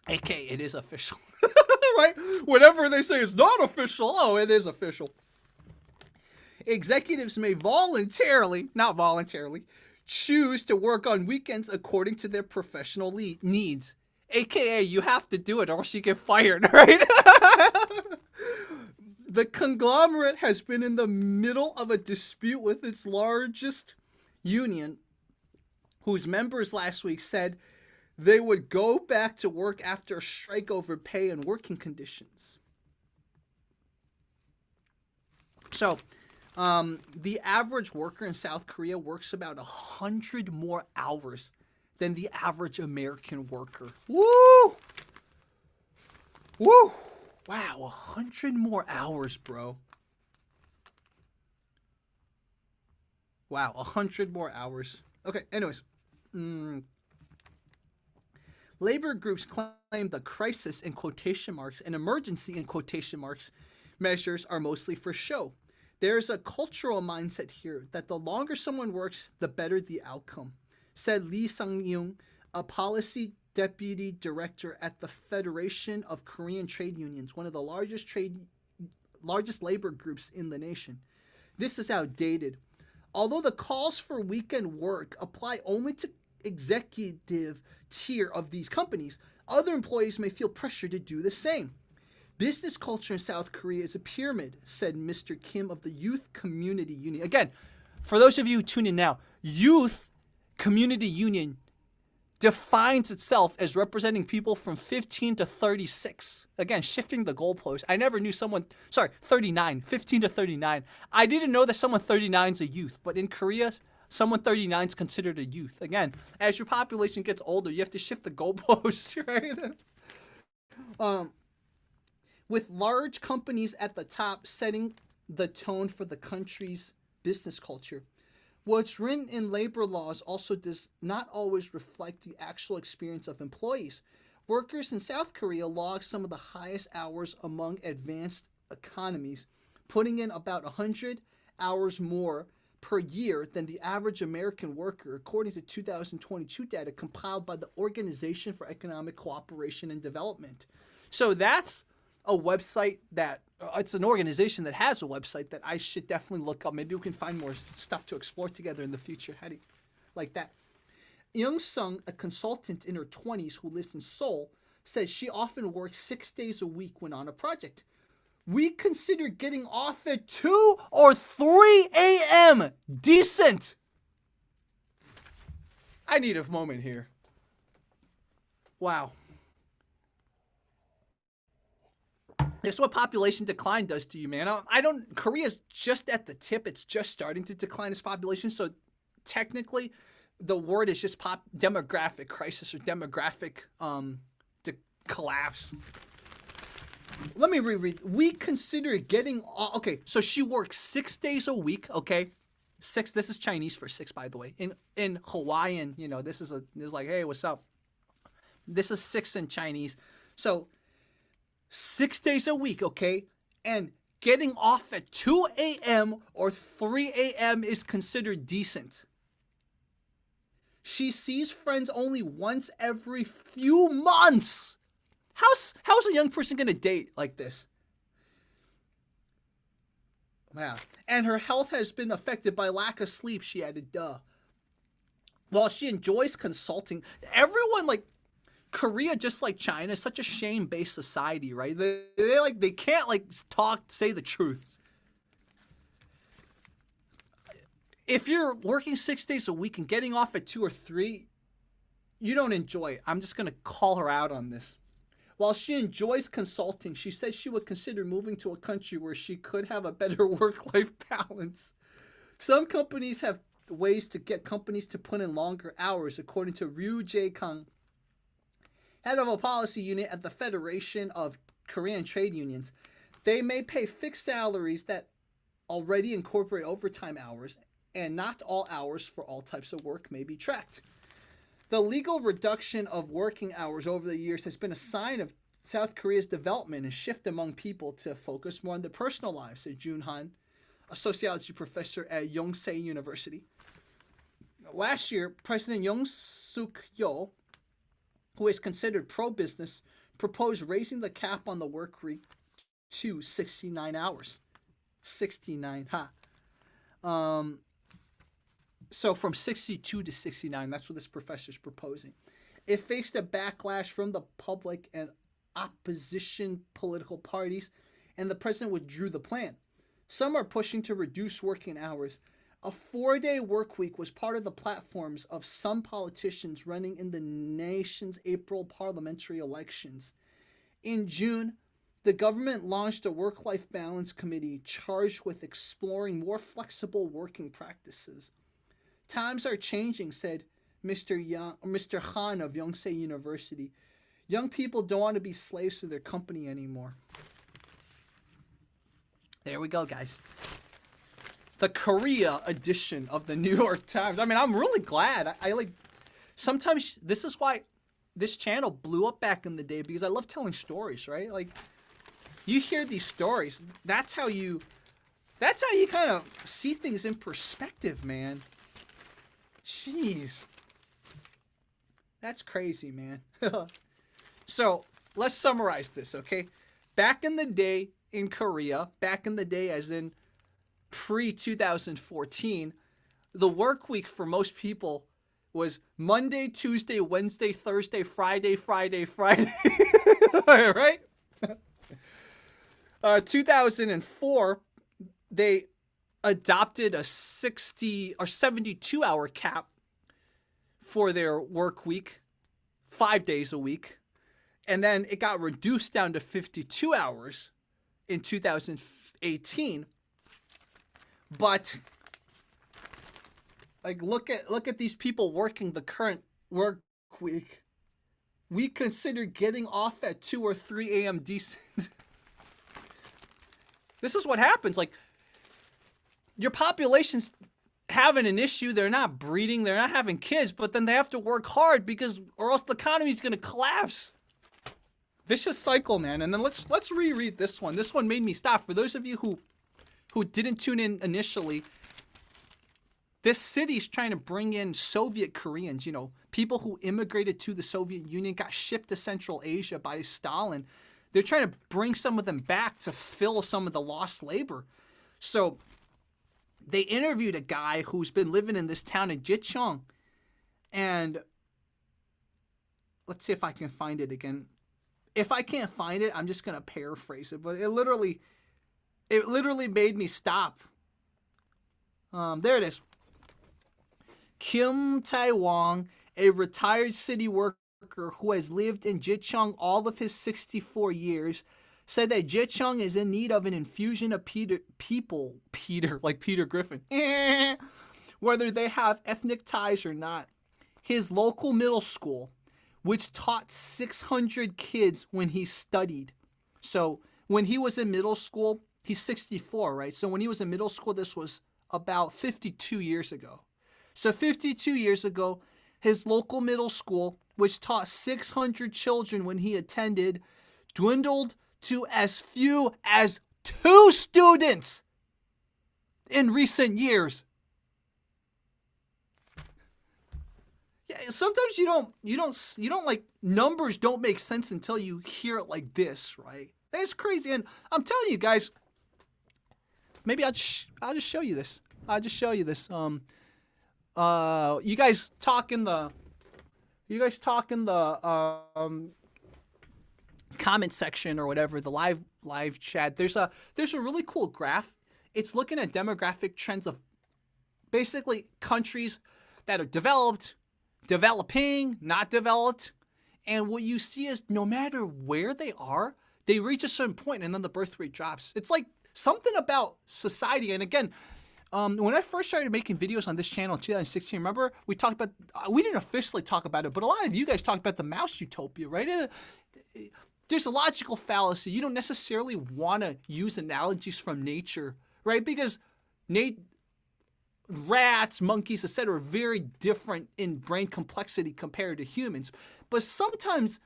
aka it is official, right? Whatever they say is not official, oh, it is official. Executives may not voluntarily, choose to work on weekends according to their professional needs. AKA, you have to do it or else you get fired, right? The conglomerate has been in the middle of a dispute with its largest union, whose members last week said they would go back to work after a strike over pay and working conditions. So, the average worker in South Korea works about 100 more hours than the average American worker. Woo! Woo! Wow, 100 more hours, bro. Wow, 100 more hours. Okay, anyways. Labor groups claim the crisis, in quotation marks, and emergency, in quotation marks, measures are mostly for show. There's a cultural mindset here that the longer someone works, the better the outcome, said Lee Sang-young, a policy deputy director at the Federation of Korean Trade Unions, one of the largest labor groups in the nation. This is outdated. Although the calls for weekend work apply only to executive tier of these companies, other employees may feel pressure to do the same. Business culture in South Korea is a pyramid, said Mr. Kim of the Youth Community Union. Again, for those of you who tune in now, Youth Community Union defines itself as representing people from 15 to 36. Again, shifting the goalpost. I never knew 39, 15 to 39. I didn't know that someone 39 is a youth, but in Korea, someone 39 is considered a youth. Again, as your population gets older, you have to shift the goalpost, right? With large companies at the top setting the tone for the country's business culture. What's written in labor laws also does not always reflect the actual experience of employees. Workers in South Korea log some of the highest hours among advanced economies, putting in about 100 hours more per year than the average American worker, according to 2022 data compiled by the Organization for Economic Cooperation and Development. So that's a website that it's an organization that has a website that I should definitely look up. Maybe we can find more stuff to explore together in the future. How do you like that? Young Sung, a consultant in her 20s who lives in Seoul, says she often works 6 days a week when on a project. We consider getting off at 2 or 3 a.m. decent. I need a moment here. Wow. This is what population decline does to you, man. Korea's just at the tip. It's just starting to decline its population. So technically, the word is just demographic crisis or demographic collapse. Let me reread. We consider getting, okay, so she works 6 days a week, okay? 6, this is Chinese for 6, by the way. In Hawaiian, this is like, hey, what's up? This is 6 in Chinese. So 6 days a week, okay? And getting off at 2 a.m. or 3 a.m. is considered decent. She sees friends only once every few months. How's a young person going to date like this? Wow. And her health has been affected by lack of sleep, she added, duh. While she enjoys consulting, everyone, Korea, just like China, is such a shame-based society, right? They can't say the truth. If you're working 6 days a week and getting off at 2 or 3, you don't enjoy it. I'm just gonna call her out on this. While she enjoys consulting, she says she would consider moving to a country where she could have a better work-life balance. Some companies have ways to get companies to put in longer hours, according to Ryu Jae-kang, head of a policy unit at the Federation of Korean Trade Unions. They may pay fixed salaries that already incorporate overtime hours, and not all hours for all types of work may be tracked. The legal reduction of working hours over the years has been a sign of South Korea's development and shift among people to focus more on their personal lives, said Jun Han, a sociology professor at Yonsei University. Last year, President Yoon Suk-yeol, who is considered pro-business, proposed raising the cap on the work week to 69 hours. 69, So from 62 to 69, that's what this professor is proposing. It faced a backlash from the public and opposition political parties, and the president withdrew the plan. Some are pushing to reduce working hours. A 4-day work week was part of the platforms of some politicians running in the nation's April parliamentary elections. In June, the government launched a work-life balance committee charged with exploring more flexible working practices. Times are changing, said Mr. Han of Yonsei University. Young people don't want to be slaves to their company anymore. There we go, guys. The Korea edition of the New York Times. I mean, I'm really glad. I like, sometimes this is why this channel blew up back in the day, because I love telling stories, right? Like, you hear these stories. That's how you kind of see things in perspective, man. Jeez. That's crazy, man. So, let's summarize this, okay? Back in the day in Korea, back in the day as in pre-2014, the work week for most people was Monday, Tuesday, Wednesday, Thursday, Friday, right? 2004, they adopted a 60 or 72 hour cap for their work week, 5 days a week. And then it got reduced down to 52 hours in 2018. But like, look at these people working the current work week. We consider getting off at 2 or 3 a.m. decent. This is what happens. Like, your population's having an issue. They're not breeding. They're not having kids. But then they have to work hard or else the economy's going to collapse. Vicious cycle, man. And then let's reread this one. This one made me stop. For those of you who didn't tune in initially, this city's trying to bring in Soviet Koreans, you know, people who immigrated to the Soviet Union, got shipped to Central Asia by Stalin. They're trying to bring some of them back to fill some of the lost labor. So they interviewed a guy who's been living in this town in Jicheong. And let's see if I can find it again. If I can't find it, I'm just going to paraphrase it. But it literally made me stop. There it is. Kim Tae-wong, a retired city worker who has lived in Jicheong all of his 64 years, said that Jicheong is in need of an infusion of Peter, like Peter Griffin, whether they have ethnic ties or not. His local middle school, which taught 600 kids when he studied. So when he was in middle school, he's 64, right? So when he was in middle school, this was about 52 years ago. So 52 years ago, his local middle school, which taught 600 children when he attended, dwindled to as few as 2 students in recent years. Yeah, sometimes you don't like, numbers don't make sense until you hear it like this, right? That's crazy. And I'm telling you guys, maybe I'll just show you this. You guys talk in the comment section or whatever, the live chat. There's a really cool graph. It's looking at demographic trends of basically countries that are developed, developing, not developed. And what you see is no matter where they are, they reach a certain point and then the birth rate drops. It's like something about society. And again, when I first started making videos on this channel in 2016, remember we talked about, we didn't officially talk about it, but a lot of you guys talked about the mouse utopia, right? There's a logical fallacy. You don't necessarily want to use analogies from nature, right? Because rats, monkeys, etc. are very different in brain complexity compared to humans. But sometimes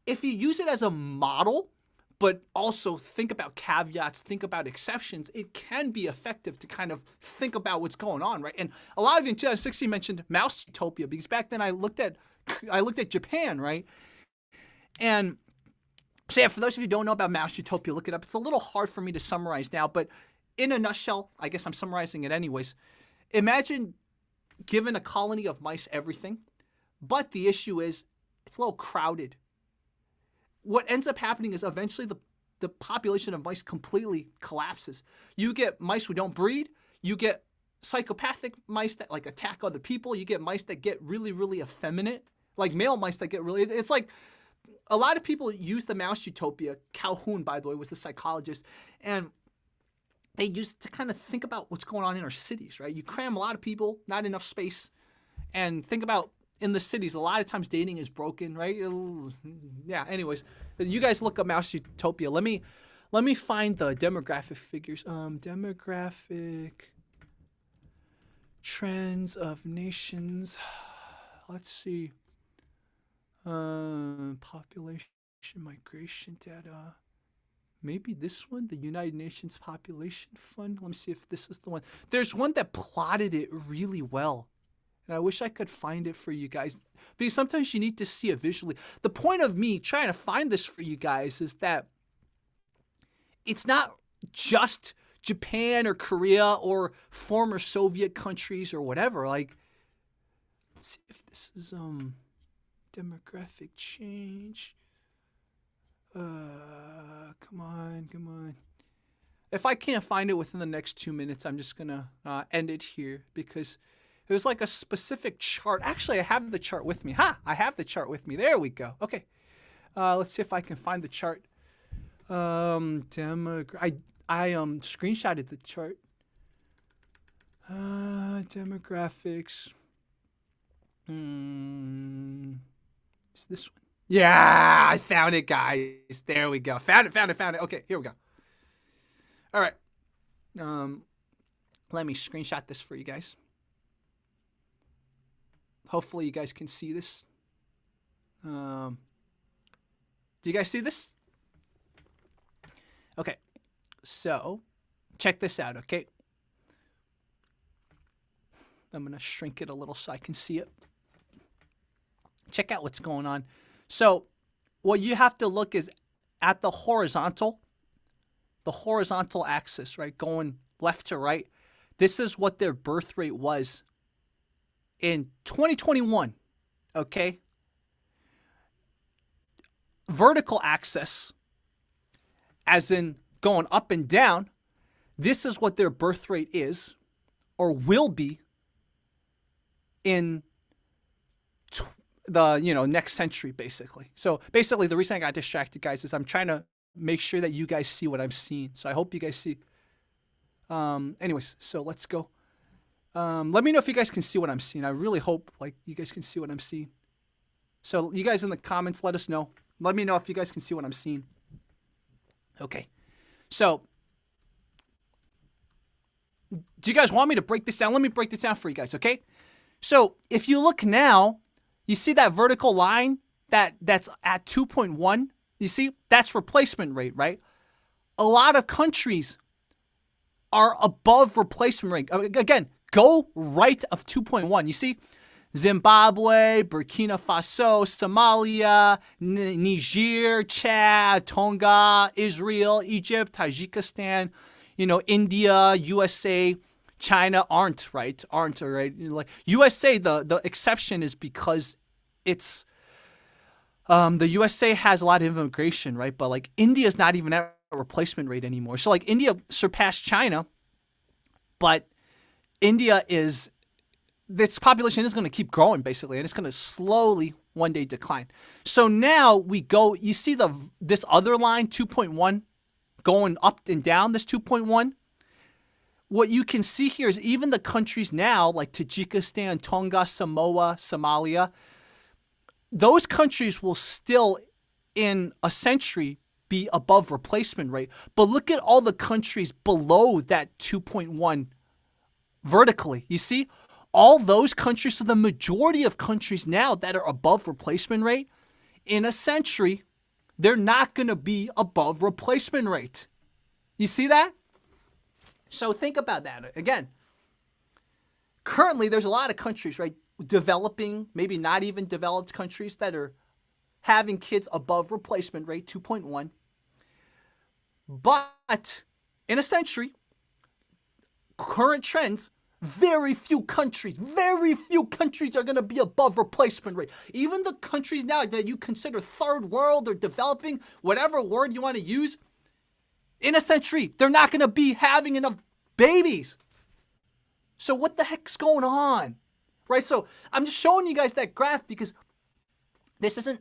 if you use it as a model, but also think about caveats, think about exceptions, it can be effective to kind of think about what's going on, right? And a lot of you in 2016 mentioned mouse utopia, because back then I looked at Japan, right? And so yeah, for those of you who don't know about mouse utopia, look it up. It's a little hard for me to summarize now, but in a nutshell, I guess I'm summarizing it anyways. Imagine giving a colony of mice everything, but the issue is it's a little crowded. What ends up happening is eventually the population of mice completely collapses. You get mice who don't breed. You get psychopathic mice that like attack other people. You get mice that get really, really effeminate, like male mice that get really, it's like a lot of people use the mouse utopia. Calhoun, by the way, was the psychologist. And they used to kind of think about what's going on in our cities, right? You cram a lot of people, not enough space. And think about in the cities, a lot of times dating is broken, right? Yeah, anyways, you guys look up mouse utopia. Let me find the demographic figures. Demographic trends of nations. Let's see. Population migration data. Maybe this one, the United Nations Population Fund. Let me see if this is the one. There's one that plotted it really well. And I wish I could find it for you guys, because sometimes you need to see it visually. The point of me trying to find this for you guys is that it's not just Japan or Korea or former Soviet countries or whatever. Like, let's see if this is demographic change. Come on. If I can't find it within the next 2 minutes, I'm just gonna end it here, because it was like a specific chart. Actually, I have the chart with me. I have the chart with me. There we go. Okay. Let's see if I can find the chart. I screenshotted the chart. Demographics. Is this one? Yeah, I found it, guys. There we go. Found it. Okay, here we go. All right. Let me screenshot this for you guys. Hopefully you guys can see this. Do you guys see this? Okay. So, check this out, okay? I'm going to shrink it a little so I can see it. Check out what's going on. So, what you have to look is at the horizontal axis, right? Going left to right. This is what their birth rate was in 2021, okay? Vertical axis, as in going up and down, this is what their birth rate is or will be in the next century, basically. So basically the reason I got distracted, guys, is I'm trying to make sure that you guys see what I'm seeing. So I hope you guys see. Anyways, so let's go. Let me know if you guys can see what I'm seeing. I really hope you guys can see what I'm seeing. So you guys in the comments, let us know. Let me know if you guys can see what I'm seeing. Okay. So do you guys want me to break this down? Let me break this down for you guys, okay? So if you look now, you see that vertical line that's at 2.1? You see? That's replacement rate, right? A lot of countries are above replacement rate. Again, go right of 2.1. You see? Zimbabwe, Burkina Faso, Somalia, Niger, Chad, Tonga, Israel, Egypt, Tajikistan, India, USA, China aren't, right? Like USA, the exception is because it's the USA has a lot of immigration, right? But like India's not even at a replacement rate anymore. So like India surpassed China, but India is this population is going to keep growing, basically, and it's going to slowly one day decline. So now we go, you see this other line, 2.1, going up and down, this 2.1. What you can see here is even the countries now, like Tajikistan, Tonga, Samoa, Somalia, those countries will still, in a century, be above replacement rate. But look at all the countries below that 2.1 vertically. You see? All those countries, so the majority of countries now that are above replacement rate, in a century, they're not going to be above replacement rate. You see that? So think about that. Again, currently there's a lot of countries, right, developing, maybe not even developed countries that are having kids above replacement rate, 2.1. But in a century, current trends, very few countries are going to be above replacement rate. Even the countries now that you consider third world or developing, whatever word you want to use, in a century, they're not going to be having enough babies. So what the heck's going on? Right? So I'm just showing you guys that graph because this isn't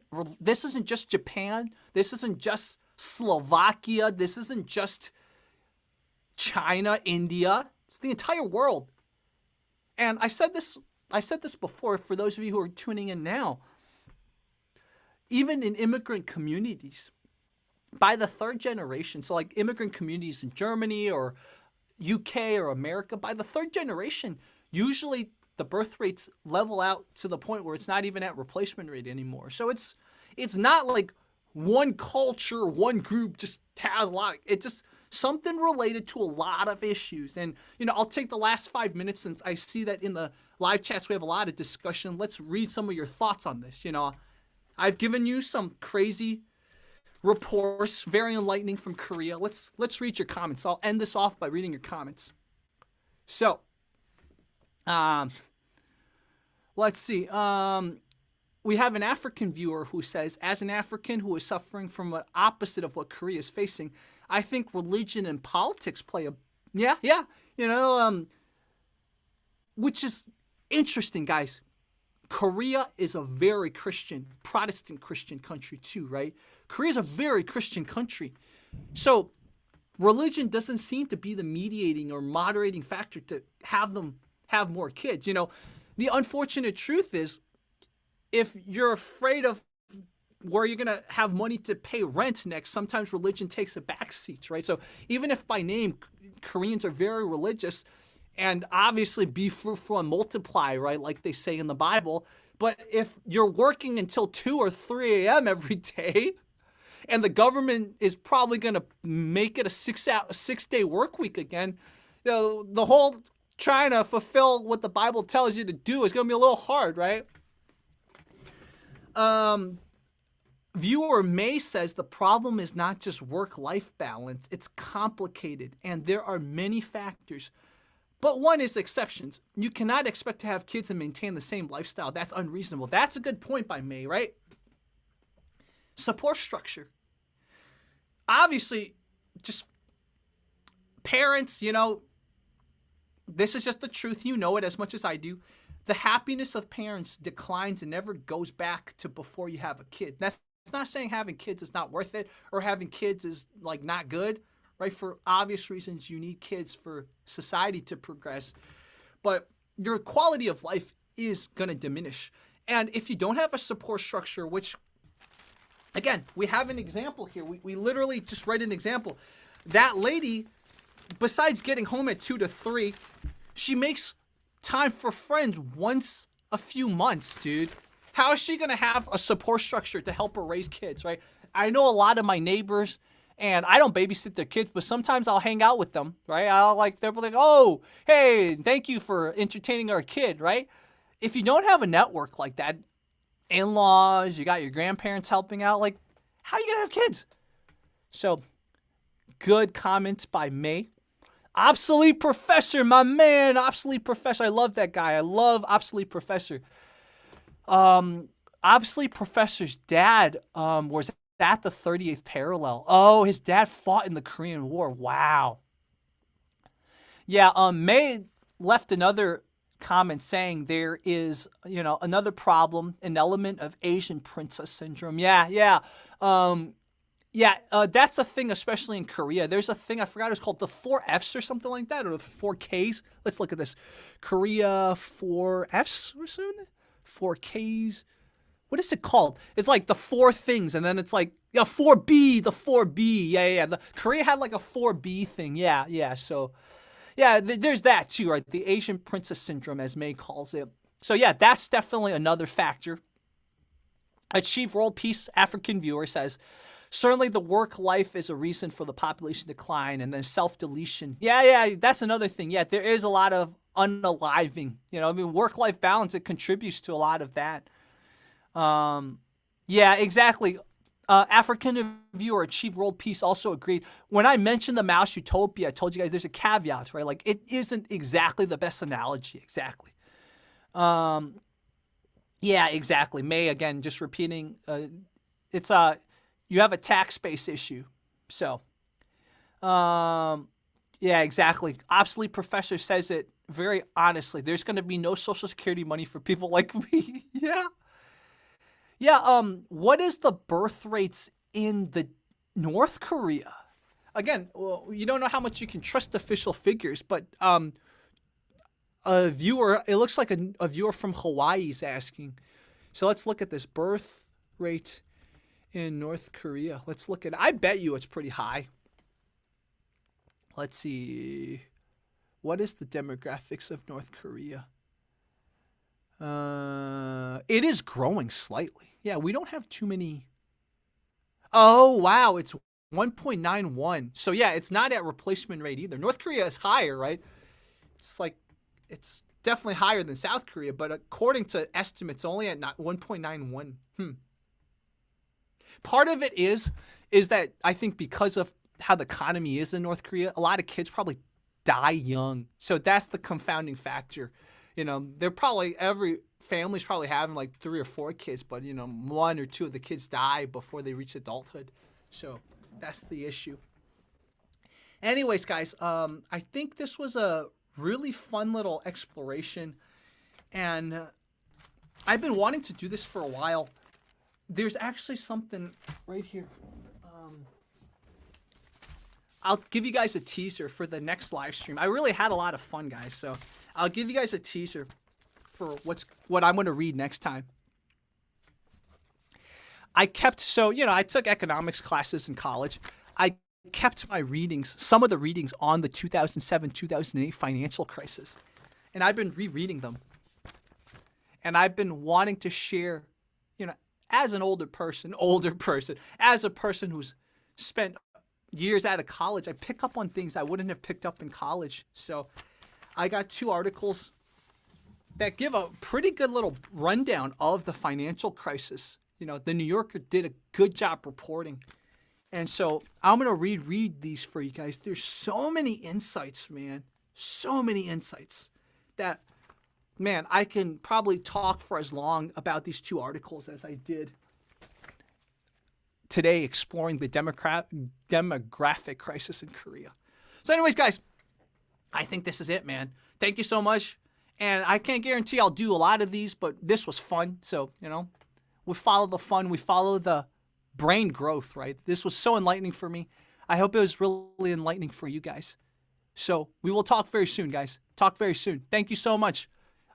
just Japan. This isn't just Slovakia. This isn't just China, India. It's the entire world. And I said this before for those of you who are tuning in now. Even in immigrant communities, by the third generation, so like immigrant communities in Germany or UK or America, by the third generation, usually the birth rates level out to the point where it's not even at replacement rate anymore. So it's not like one culture, one group just has a lot. It's just something related to a lot of issues. And, I'll take the last 5 minutes since I see that in the live chats we have a lot of discussion. Let's read some of your thoughts on this. I've given you some crazy reports, very enlightening from Korea. Let's read your comments. I'll end this off by reading your comments. So, let's see. We have an African viewer who says, as an African who is suffering from the opposite of what Korea is facing, I think religion and politics play which is interesting, guys. Korea is a very Protestant Christian country too, right? Korea is a very Christian country. So religion doesn't seem to be the mediating or moderating factor to have them have more kids. The unfortunate truth is, if you're afraid of where you're going to have money to pay rent next, sometimes religion takes a back seat, right? So even if by name Koreans are very religious and obviously be fruitful and multiply, right, like they say in the Bible, but if you're working until 2 or 3 a.m. every day and the government is probably going to make it a 6-day work week again, the whole trying to fulfill what the Bible tells you to do is going to be a little hard, right? Viewer May says the problem is not just work-life balance, it's complicated, and there are many factors. But one is exceptions. You cannot expect to have kids and maintain the same lifestyle. That's unreasonable. That's a good point by May, right? Support structure. Obviously, just parents, this is just the truth. You know it as much as I do. The happiness of parents declines and never goes back to before you have a kid. That's not saying having kids is not worth it or having kids is like not good, right? For obvious reasons, you need kids for society to progress. But your quality of life is going to diminish. And if you don't have a support structure, which, again, we have an example here. We literally just write an example. That lady, besides getting home at 2 to 3, she makes time for friends once a few months, dude. How is she going to have a support structure to help her raise kids, right? I know a lot of my neighbors, and I don't babysit their kids, but sometimes I'll hang out with them, right? They'll be like, oh, hey, thank you for entertaining our kid, right? If you don't have a network like that, in-laws, you got your grandparents helping out, like, how are you going to have kids? So, good comments by May. Obsolete Professor, my man, Obsolete Professor. I love that guy. I love Obsolete Professor. Obsolete Professor's dad was at the 38th parallel. Oh, his dad fought in the Korean War. Wow. Yeah, May left another comment saying there is, another problem, an element of Asian princess syndrome. Yeah. That's a thing, especially in Korea. There's a thing, I forgot, it's called the 4Fs or something like that, or the 4Ks. Let's look at this. Korea 4Fs or something? 4Ks. What is it called? It's like the four things, and then it's like 4B, the 4B. Yeah. Korea had like a 4B thing. Yeah. So, yeah, there's that too, right? The Asian princess syndrome, as May calls it. So, yeah, that's definitely another factor. Achieve World Peace African viewer says, certainly the work life is a reason for the population decline, and then self-deletion. Yeah, that's another thing. Yeah, there is a lot of unaliving. Work-life balance, it contributes to a lot of that. Yeah, exactly. African viewer Achieve World Peace also agreed. When I mentioned the mouse utopia, I told you guys there's a caveat, right? Like, it isn't exactly the best analogy. Exactly. Yeah, exactly. May, again, just repeating, it's you have a tax base issue. So, yeah, exactly. Obsolete Professor says it very honestly. There's going to be no Social Security money for people like me. Yeah. What is the birth rates in the North Korea? Again, well, you don't know how much you can trust official figures, but a viewer, it looks like a viewer from Hawaii is asking. So let's look at this birth rate in North Korea. Let's look at it. I bet you it's pretty high. Let's see. What is the demographics of North Korea? It is growing slightly. Yeah, we don't have too many. Oh, wow. It's 1.91. So, yeah, it's not at replacement rate either. North Korea is higher, right? It's definitely higher than South Korea, but according to estimates, only at 1.91. Part of it is that I think because of how the economy is in North Korea, a lot of kids probably die young. So that's the confounding factor. They're probably, every family's probably having like 3 or 4 kids, but 1 or 2 of the kids die before they reach adulthood. So that's the issue. Anyways, guys, I think this was a really fun little exploration, and I've been wanting to do this for a while. There's actually something right here. I'll give you guys a teaser for the next live stream. I really had a lot of fun, guys, so I'll give you guys a teaser for what I'm going to read next time. I took economics classes in college. I kept my readings, some of the readings on the 2007-2008 financial crisis, and I've been rereading them. And I've been wanting to share, as an older person, as a person who's spent years out of college, I pick up on things I wouldn't have picked up in college. So I got 2 articles that give a pretty good little rundown of the financial crisis. The New Yorker did a good job reporting. And so I'm going to read these for you guys. There's so many insights, man. So many insights that, man, I can probably talk for as long about these 2 articles as I did today, exploring the demographic crisis in Korea. So anyways, guys, I think this is it, man. Thank you so much. And I can't guarantee I'll do a lot of these, but this was fun. So, we follow the fun. We follow the brain growth, right? This was so enlightening for me. I hope it was really enlightening for you guys. So we will talk very soon, guys. Talk very soon. Thank you so much.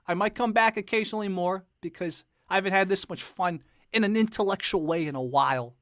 I might come back occasionally more because I haven't had this much fun in an intellectual way in a while.